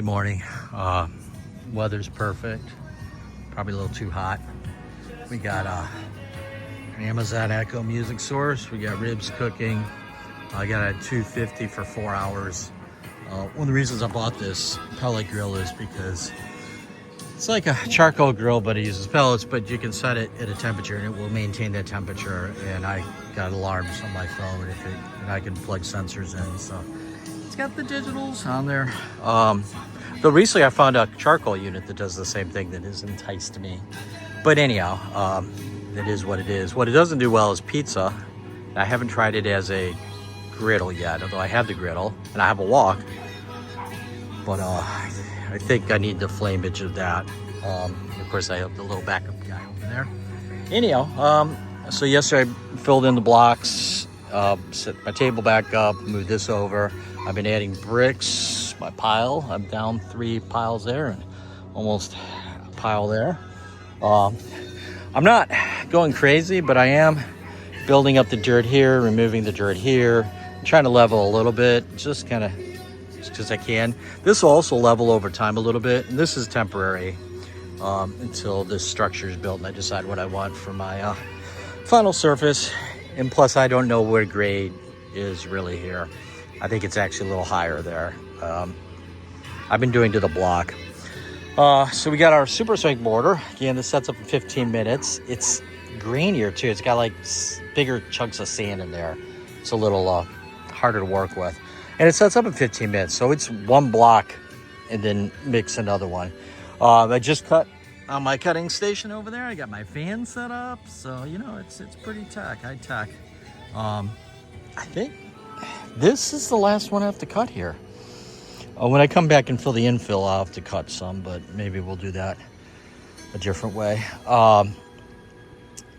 Morning. Weather's perfect. Probably a little too hot. We got an Amazon Echo music source. We got ribs cooking. I got a 250 for 4 hours. One of the reasons I bought this pellet grill is because it's like a charcoal grill, but it uses pellets, but you can set it at a temperature and it will maintain that temperature. And I got alarms on my phone and I can plug sensors in. So it's got the digitals on there. Though recently I found a charcoal unit that does the same thing that has enticed me. But anyhow, it is what it is. What it doesn't do well is pizza. I haven't tried it as a griddle yet, although I have the griddle and I have a wok. But I think I need the flameage of that. Of course, I have the little backup guy over there. Anyhow, so yesterday I filled in the blocks, set my table back up, moved this over. I've been adding bricks. My pile, I'm down 3 piles there and almost a pile there. I'm not going crazy, but I am building up the dirt here, removing the dirt here, trying to level a little bit, just because I can. This will also level over time a little bit, and this is temporary until this structure is built and I decide what I want for my final surface. And plus, I don't know where grade is really here. I think it's actually a little higher there. I've been doing to the block. So we got our Super Strength mortar. Again, this sets up in 15 minutes. It's grainier too. It's got like bigger chunks of sand in there. It's a little harder to work with. And it sets up in 15 minutes. So it's 1 block and then mix another one. I just cut on my cutting station over there. I got my fan set up. So, you know, it's pretty high tech. I think this is the last one I have to cut here. When I come back and fill the infill, I'll have to cut some, but maybe we'll do that a different way.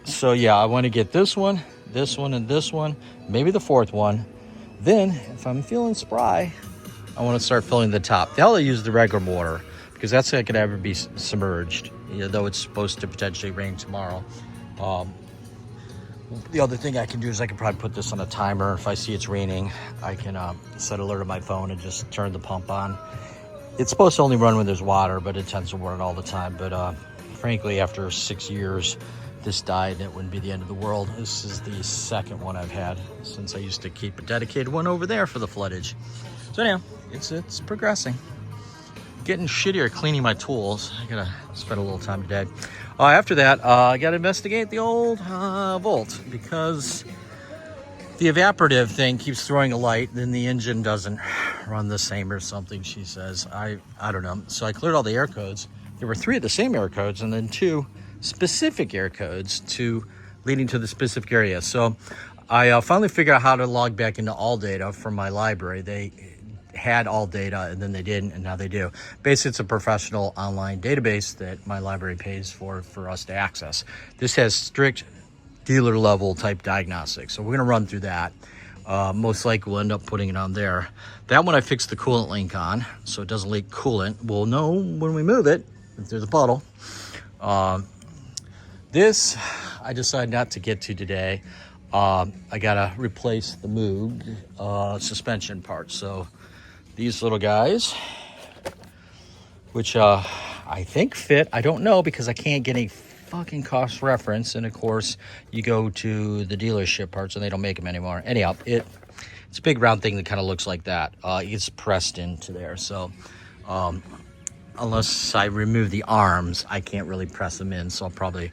So yeah, I want to get this one, and this one, maybe the 4th one. Then, if I'm feeling spry, I want to start filling the top. Now I'll use the regular mortar, because that's not going to ever be submerged, though it's supposed to potentially rain tomorrow. The other thing I can do is I can probably put this on a timer. If I see it's raining, I can set alert on my phone and just turn the pump on. It's supposed to only run when there's water, but it tends to run all the time. But frankly, after 6 years, this died and it wouldn't be the end of the world. This is the 2nd one I've had since I used to keep a dedicated one over there for the floodage. So anyhow, it's progressing. Getting shittier at cleaning my tools. I gotta spend a little time today. After that, I gotta investigate the old Volt, because the evaporative thing keeps throwing a light, then the engine doesn't run the same or something, she says. I don't know. So I cleared all the air codes. There were 3 of the same air codes and then 2 specific air codes leading to the specific area. So I finally figured out how to log back into ALLDATA from my library. They had ALLDATA and then they didn't, and now they do. Basically, it's a professional online database that my library pays for us to access. This has strict dealer level type diagnostics, so we're going to run through that. Most likely we'll end up putting it on there. That one I fixed the coolant link on, so it doesn't leak coolant. We'll know when we move it if there's a puddle. This I decided not to get to today. I gotta replace the Moog suspension parts. So these little guys, which I think fit, I don't know, because I can't get a fucking cost reference. And of course, you go to the dealership parts and they don't make them anymore. Anyhow, it It's a big round thing that kind of looks like that. It's pressed into there. So unless I remove the arms, I can't really press them in. So I'll probably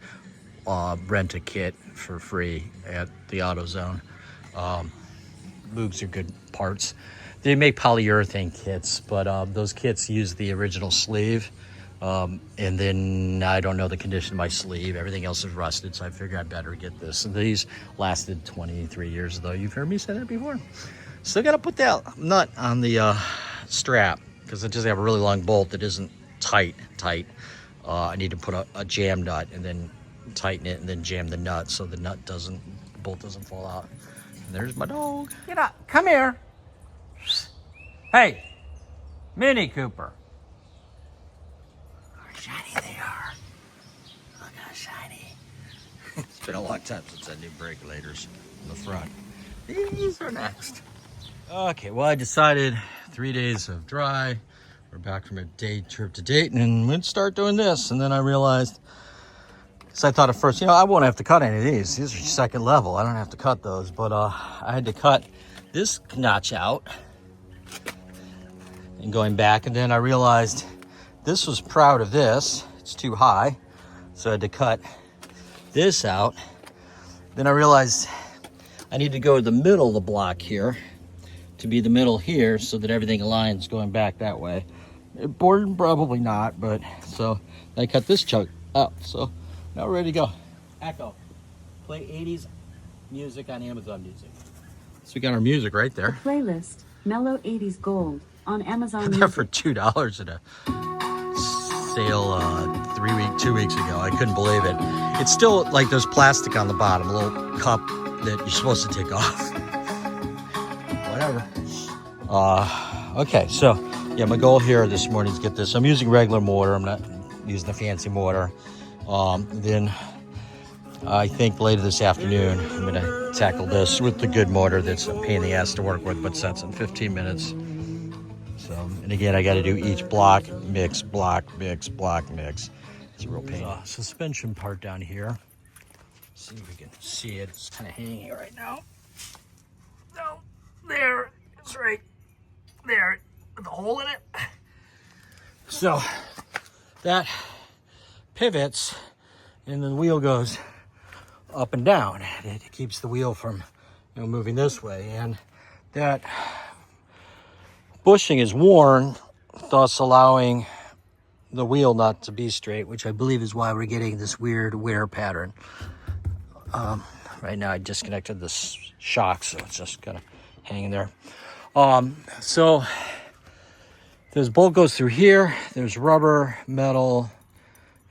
rent a kit for free at the AutoZone. Moogs are good parts. They make polyurethane kits, but those kits use the original sleeve. And then I don't know the condition of my sleeve. Everything else is rusted, so I figured I'd better get this. And these lasted 23 years, though. You've heard me say that before. Still got to put that nut on the strap because it does have a really long bolt that isn't tight. I need to put a jam nut and then tighten it and then jam the nut so the bolt doesn't fall out. And there's my dog. Get up. Come here. Hey, Mini Cooper. How shiny they are. Look how shiny. It's been a long time since I did breakulators in the front. These are next. Okay, well, I decided 3 days of dry. We're back from a day trip to Dayton and we'd start doing this. And then I realized, because I thought at first, I won't have to cut any of these. These are second level. I don't have to cut those. But I had to cut this notch out and going back. And then I realized this was proud of this. It's too high. So I had to cut this out. Then I realized I need to go to the middle of the block here to be the middle here so that everything aligns going back that way. Board, probably not, but so I cut this chunk up. So now we're ready to go. Echo, play 80s music on Amazon Music. So we got our music right there. The playlist, Mellow 80s Gold, on Amazon Got that Music. for $2 at a sale 2 weeks ago. I couldn't believe it. It's still like there's plastic on the bottom, a little cup that you're supposed to take off. Whatever. Okay, so yeah, my goal here this morning is get this. I'm using regular mortar. I'm not using the fancy mortar. Then I think later this afternoon I'm going to tackle this with the good mortar that's a pain in the ass to work with, but sets in 15 minutes. So, and again, I got to do each block, mix, block, mix, block, mix. It's a real pain. Suspension part down here. See if we can see it. It's kind of hanging right now. No, there. It's right there with a hole in it. So that pivots and then the wheel goes up and down. It keeps the wheel from moving this way, and that bushing is worn, thus allowing the wheel not to be straight, which I believe is why we're getting this weird wear pattern. Right now I disconnected this shock, so it's just kind of hanging there. So this bolt goes through here. There's rubber, metal,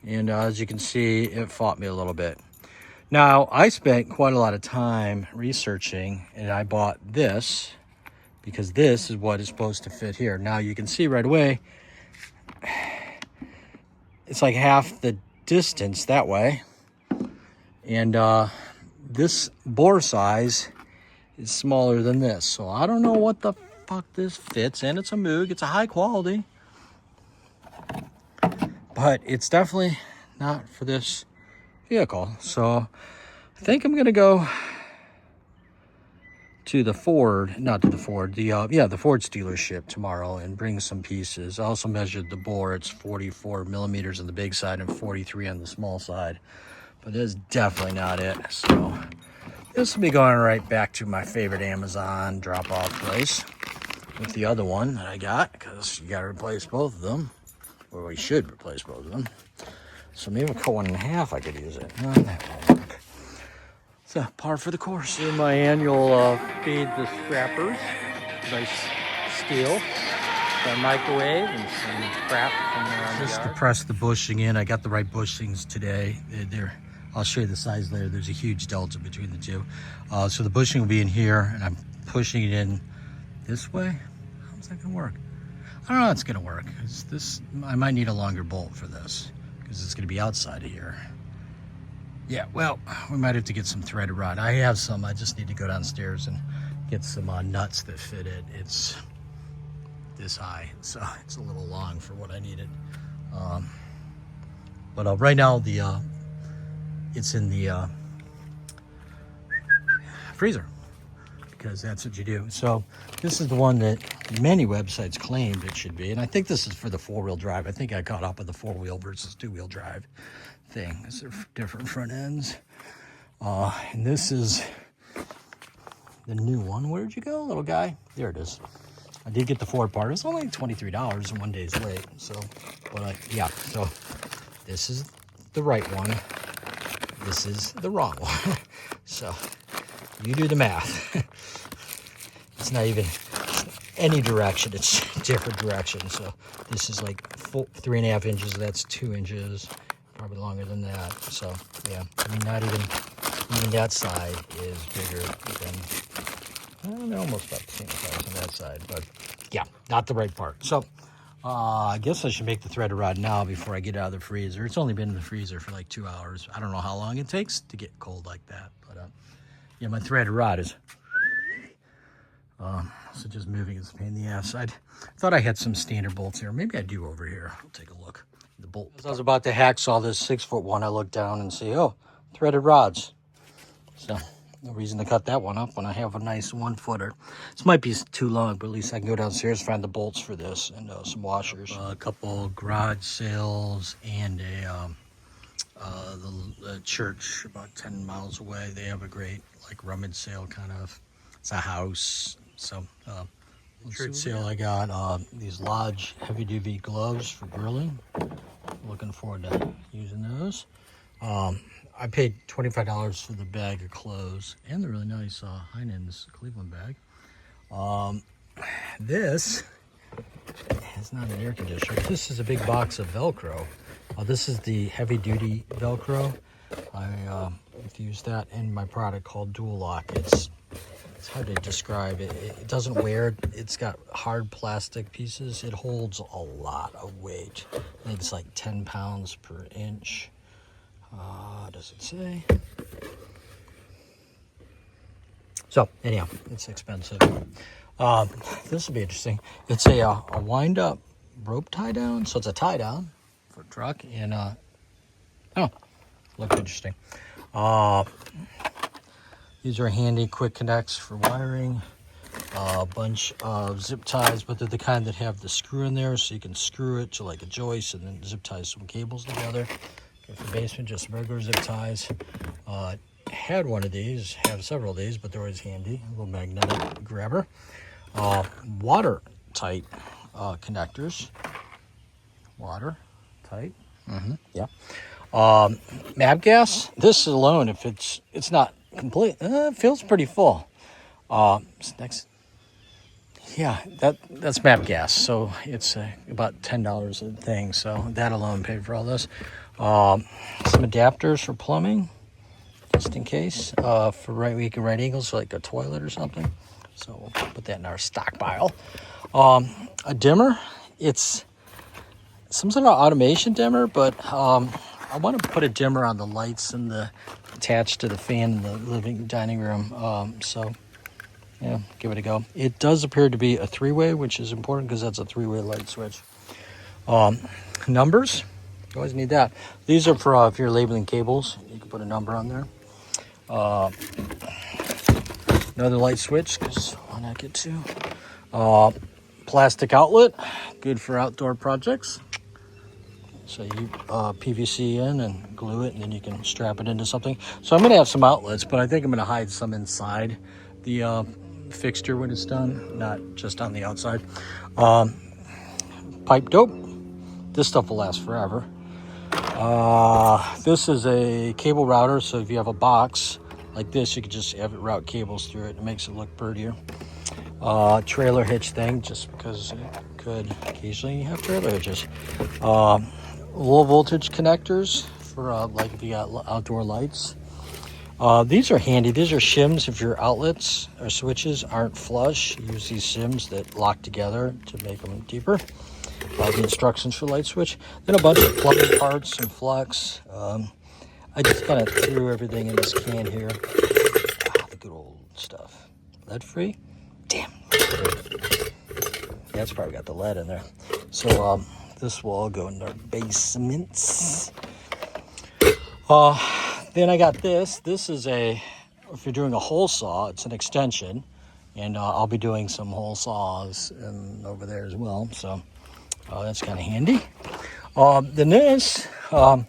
and as you can see, it fought me a little bit. Now, I spent quite a lot of time researching, and I bought this because this is what is supposed to fit here. Now, you can see right away, it's like half the distance that way. And this bore size is smaller than this. So I don't know what the fuck this fits, and it's a Moog. It's a high quality. But it's definitely not for this vehicle. So I think I'm gonna go to the Ford, not to the Ford, the Ford's dealership tomorrow and bring some pieces. I also measured the bore. It's 44 millimeters on the big side and 43 on the small side. But that's definitely not it. So this will be going right back to my favorite Amazon drop-off place with the other one that I got, because you got to replace both of them. Or we should replace both of them. So maybe I'll cut one in half. I could use it. No, that won't work. So par for the course. Do my annual feed the scrappers. Nice steel. Got a microwave and some crap from around the yard. Just to press the bushing in. I got the right bushings today. I'll show you the size later. There's a huge delta between the two. So the bushing will be in here, and I'm pushing it in this way. How's that gonna work? I don't know how it's gonna work. I might need a longer bolt for this because it's gonna be outside of here. Yeah, well, we might have to get some threaded rod. I have some. I just need to go downstairs and get some nuts that fit it. It's this high, so it's a little long for what I needed. But right now it's in the freezer because that's what you do. So this is the one that many websites claimed it should be. And I think this is for the 4-wheel drive. I think I caught up with the 4-wheel versus 2-wheel drive thing. These are different front ends. And this is the new one. Where'd you go, little guy? There it is. I did get the Ford part. It's only $23 and 1 day's late. So, but yeah, so this is the right one. This is the wrong one. So you do the math. It's not even any direction. It's different direction. So this is like 3.5 inches. That's 2 inches. Probably longer than that. So yeah, I mean, not even that side is bigger than, they're almost about the same size on that side. But yeah, not the right part. So I guess I should make the threaded rod now before I get out of the freezer. It's only been in the freezer for like 2 hours. I don't know how long it takes to get cold like that. But yeah, my threaded rod is so just moving is a pain in the ass. I thought I had some standard bolts here. Maybe I do over here. I'll take a look. The bolt. As I was about to hacksaw this 6-foot one, I looked down and see, oh, threaded rods. So no reason to cut that one up when I have a nice 1-footer. This might be too long, but at least I can go downstairs and find the bolts for this and some washers. A couple garage sales and the church about 10 miles away. They have a great like rummage sale kind of. It's a house. So church sale, I got these Lodge heavy duty gloves for grilling. Looking forward to using those. I paid $25 for the bag of clothes and the really nice Heinen's Cleveland bag. This is not an air conditioner. This is a big box of Velcro. This is the heavy duty Velcro. I used that in my product called Dual Lock. It's hard to describe. It doesn't wear. It's got hard plastic pieces. It holds a lot of weight. I think it's like 10 pounds per inch. Does it say? So anyhow, it's expensive. This will be interesting. It's a wind up rope tie down. So it's a tie down for a truck. And looked interesting. These are handy quick connects for wiring. A bunch of zip ties, but they're the kind that have the screw in there, so you can screw it to like a joist and then zip tie some cables together. Okay, for the basement, just regular zip ties. Had one of these, have several of these, but they're always handy. A little magnetic grabber. Watertight connectors. Watertight. Yeah. Map gas. This alone, if it's not complete, it feels pretty full. Next, yeah, that's map gas, so it's about $10 a thing. So that alone paid for all this. Some adapters for plumbing, just in case, for right angles, so like a toilet or something. So we'll put that in our stockpile. A dimmer. It's some sort of automation dimmer, but I want to put a dimmer on the lights and attached to the fan in the dining room. So yeah, give it a go. It does appear to be a 3-way, which is important because that's a 3-way light switch. Numbers, you always need that. These are for if you're labeling cables, you can put a number on there. Another light switch, because why not get 2? Plastic outlet, good for outdoor projects. So you PVC in and glue it, and then you can strap it into something. So I'm going to have some outlets, but I think I'm going to hide some inside the fixture when it's done, not just on the outside. Pipe dope. This stuff will last forever. This is a cable router, so if you have a box like this, you could just have it route cables through it. It makes it look prettier. Trailer hitch thing, just because it could occasionally have trailer hitches. Low voltage connectors for like if you got outdoor lights. These are handy. These are shims if your outlets or switches aren't flush. Use these shims that lock together to make them deeper. The instructions for light switch. Then a bunch of plumbing parts and flux. I just kind of threw everything in this can here. The good old stuff. Lead free? Damn. That's probably got the lead in there. So this will all go in our basements. Then I got this. This is if you're doing a hole saw, it's an extension. And I'll be doing some hole saws and over there as well. So that's kind of handy. Then this, never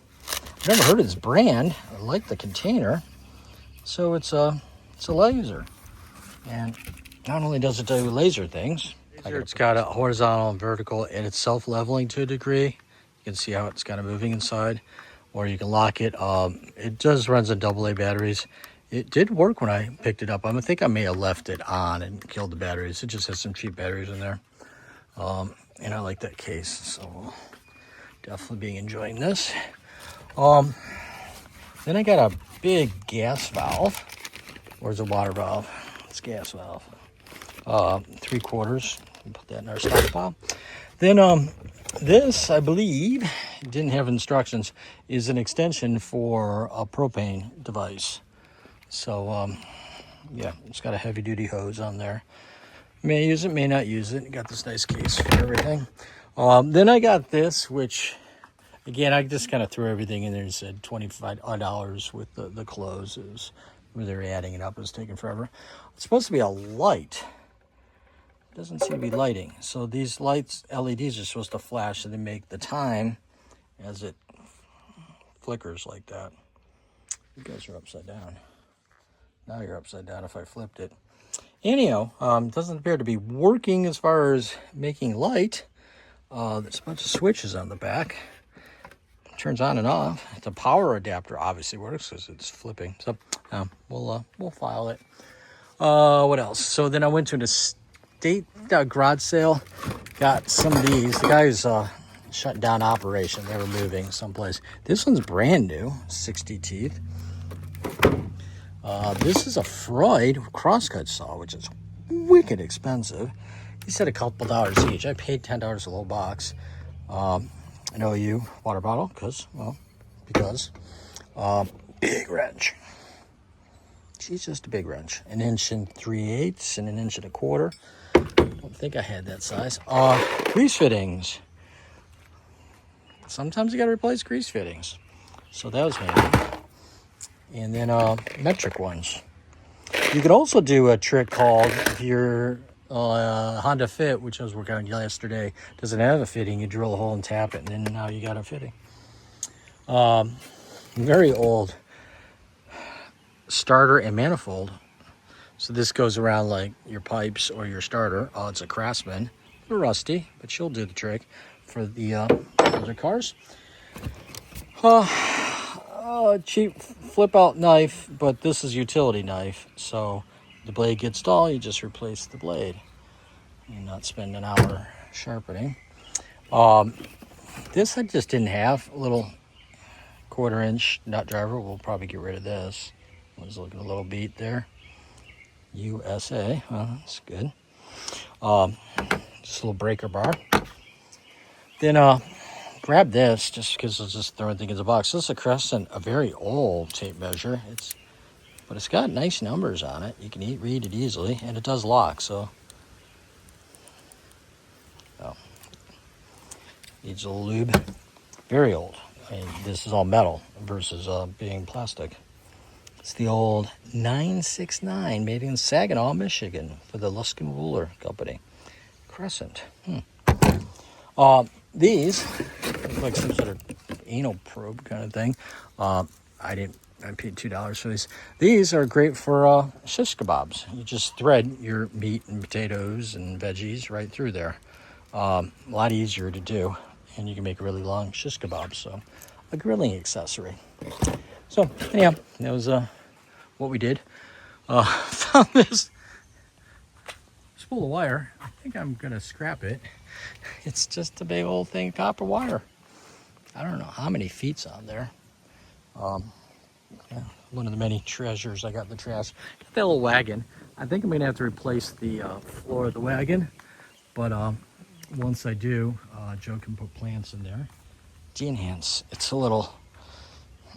heard of this brand. I like the container. So it's a laser. And not only does it do laser things, it's got a horizontal and vertical, and it's self-leveling to a degree. You can see how it's kind of moving inside, or you can lock it. It just runs on AA batteries. It did work when I picked it up. I think I may have left it on and killed the batteries. It just has some cheap batteries in there. And I like that case, so definitely be enjoying this. Then I got a big gas valve. Where's the water valve? It's gas valve. 3/4. Put that in our stockpile. Then this, I believe, didn't have instructions, is an extension for a propane device. So yeah, it's got a heavy duty hose on there. May use it, may not use it. Got this nice case for everything. Then I got this, which again, I just kind of threw everything in there and said $25 with the clothes. It was where they're adding it up. It was taking forever. It's supposed to be a light. It doesn't seem to be lighting. So these lights, LEDs, are supposed to flash and they make the time as it flickers like that. You guys are upside down. Now you're upside down if I flipped it. Anyhow, doesn't appear to be working as far as making light. There's a bunch of switches on the back. It turns on and off. The power adapter obviously works because it's flipping. So we'll file it. What else? So then I went to an estate garage sale. Got some of these. The guys shut down operation. They were moving someplace. This one's brand new, 60 teeth. This is a Freud crosscut saw, which is wicked expensive. He said a couple dollars each. I paid $10 a little box. An OU water bottle, because. Big wrench. She's just a big wrench. 1 3/8 and 1 1/4. Don't think I had that size. Grease fittings. Sometimes you got to replace grease fittings. So that was handy. And then metric ones. You could also do a trick called, if your Honda Fit, which I was working on yesterday, doesn't have a fitting, you drill a hole and tap it, and then now you got a fitting. Very old starter and manifold. So this goes around like your pipes or your starter. It's a Craftsman. They're rusty, but she'll do the trick for the other cars. Cheap flip out knife, but this is utility knife. So the blade gets dull, you just replace the blade. You're not spending an hour sharpening. This I just didn't have. A little 1/4 inch nut driver. We'll probably get rid of this. I was looking a little beat there. USA. That's good. Just a little breaker bar. Then grab this just because I was just throwing things in the box. This is a Crescent, a very old tape measure. But it's got nice numbers on it. You can read it easily, and it does lock. So needs a little lube. Very old. I mean, this is all metal versus being plastic. It's the old 969 made in Saginaw, Michigan for the Luskin Ruler Company. Crescent. These look like some sort of anal probe kind of thing. I paid $2 for these. These are great for shish kebabs. You just thread your meat and potatoes and veggies right through there. A lot easier to do, and you can make really long shish kebabs. So, a grilling accessory. So, anyhow, that was what we did. Found this spool of wire. I think I'm gonna scrap it. It's just a big old thing of copper wire. I don't know how many feet's on there. Yeah, one of the many treasures I got in the trash. Got that little wagon. I think I'm gonna have to replace the floor of the wagon, but once I do, Joe can put plants in there. De-enhance. It's a little.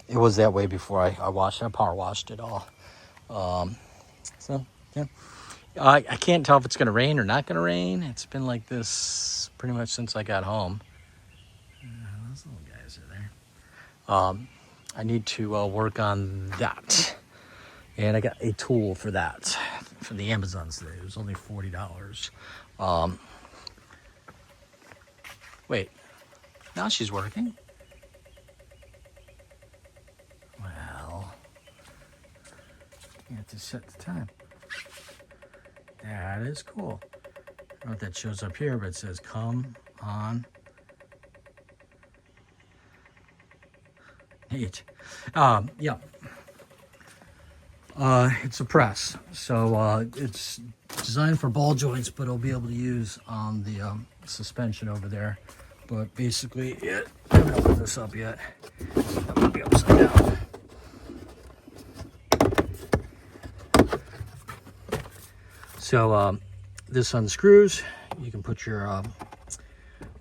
It was that way before I washed it. I power washed it all. So yeah, I can't tell if it's gonna rain or not gonna rain. It's been like this pretty much since I got home. Those little guys are there. I need to work on that, and I got a tool for that. for the Amazons today. It was only $40. Wait, now she's working. Well, you have to set the time. That is cool. I don't know if that shows up here, but it says come on. Neat. Yeah. It's a press, so it's designed for ball joints, but it'll be able to use on the suspension over there. But basically, I haven't opened this up yet. That might be upside down. So this unscrews. You can put your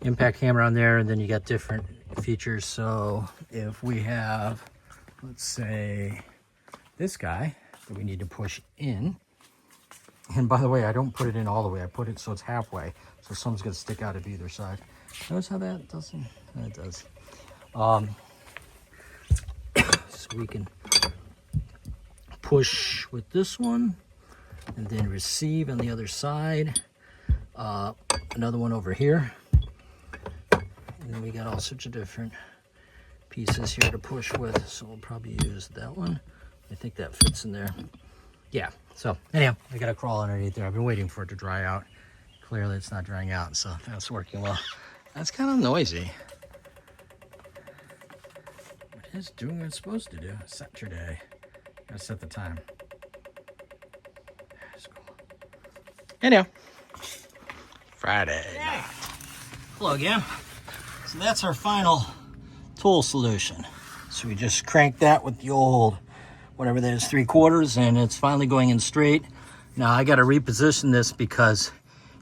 impact hammer on there, and then you got different features. So if we have, let's say, this guy that we need to push in, and by the way, I don't put it in all the way. I put it so it's halfway, so someone's going to stick out of either side. Notice how that doesn't? That does. So we can push with this one, and then receive on the other side. Another one over here. And then we got all sorts of different pieces here to push with, so we'll probably use that one. I think that fits in there. Yeah, so anyhow, I gotta crawl underneath there. I've been waiting for it to dry out. Clearly it's not drying out, so that's working well. That's kind of noisy. It is doing what it's supposed to do. Set your day. Gotta set the time. That's cool. Anyhow, Friday night. Hello again. So that's our final tool solution. So we just cranked that with the old, whatever that is, 3/4, and it's finally going in straight. Now I got to reposition this because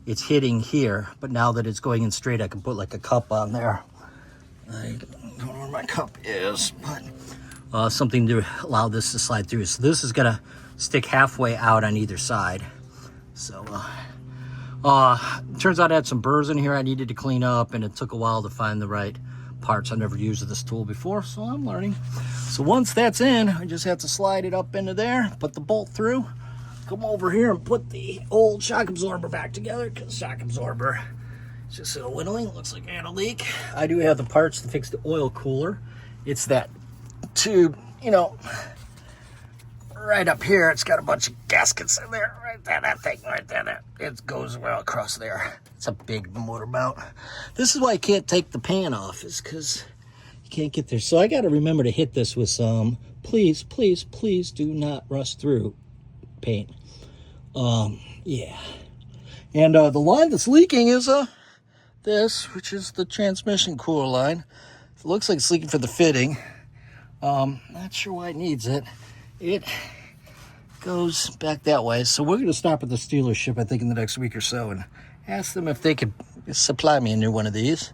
it's hitting here, but now that it's going in straight, I can put like a cup on there. I don't know where my cup is, but something to allow this to slide through. So this is gonna stick halfway out on either side. So turns out I had some burrs in here I needed to clean up, and it took a while to find the right parts. I've never used this tool before, so I'm learning. So once that's in, I just have to slide it up into there, put the bolt through, come over here and put the old shock absorber back together, because shock absorber is just a whittling. Looks like I had a leak. I do have the parts to fix the oil cooler. It's that tube, you know, right up here. It's got a bunch of gaskets in there. Right there, that thing right there. It goes well across there. It's a big motor mount. This is why I can't take the pan off, is because you can't get there. So I got to remember to hit this with some, please, please, please do not rust through paint. Yeah. And the line that's leaking is this, which is the transmission cooler line. It looks like it's leaking for the fitting. Not sure why it needs it. It goes back that way. So we're going to stop at the dealership, I think, in the next week or so, and ask them if they could supply me a new one of these.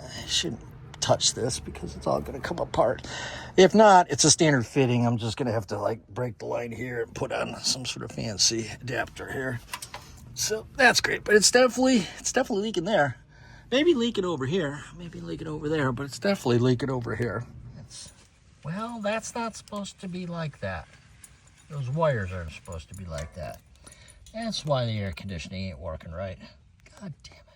I shouldn't touch this because it's all going to come apart. If not, it's a standard fitting. I'm just going to have to like break the line here and put on some sort of fancy adapter here. So that's great, but it's definitely leaking there. Maybe leaking over here, maybe leaking over there, but it's definitely leaking over here. Well, that's not supposed to be like that. Those wires aren't supposed to be like that. That's why the air conditioning ain't working right. God damn it.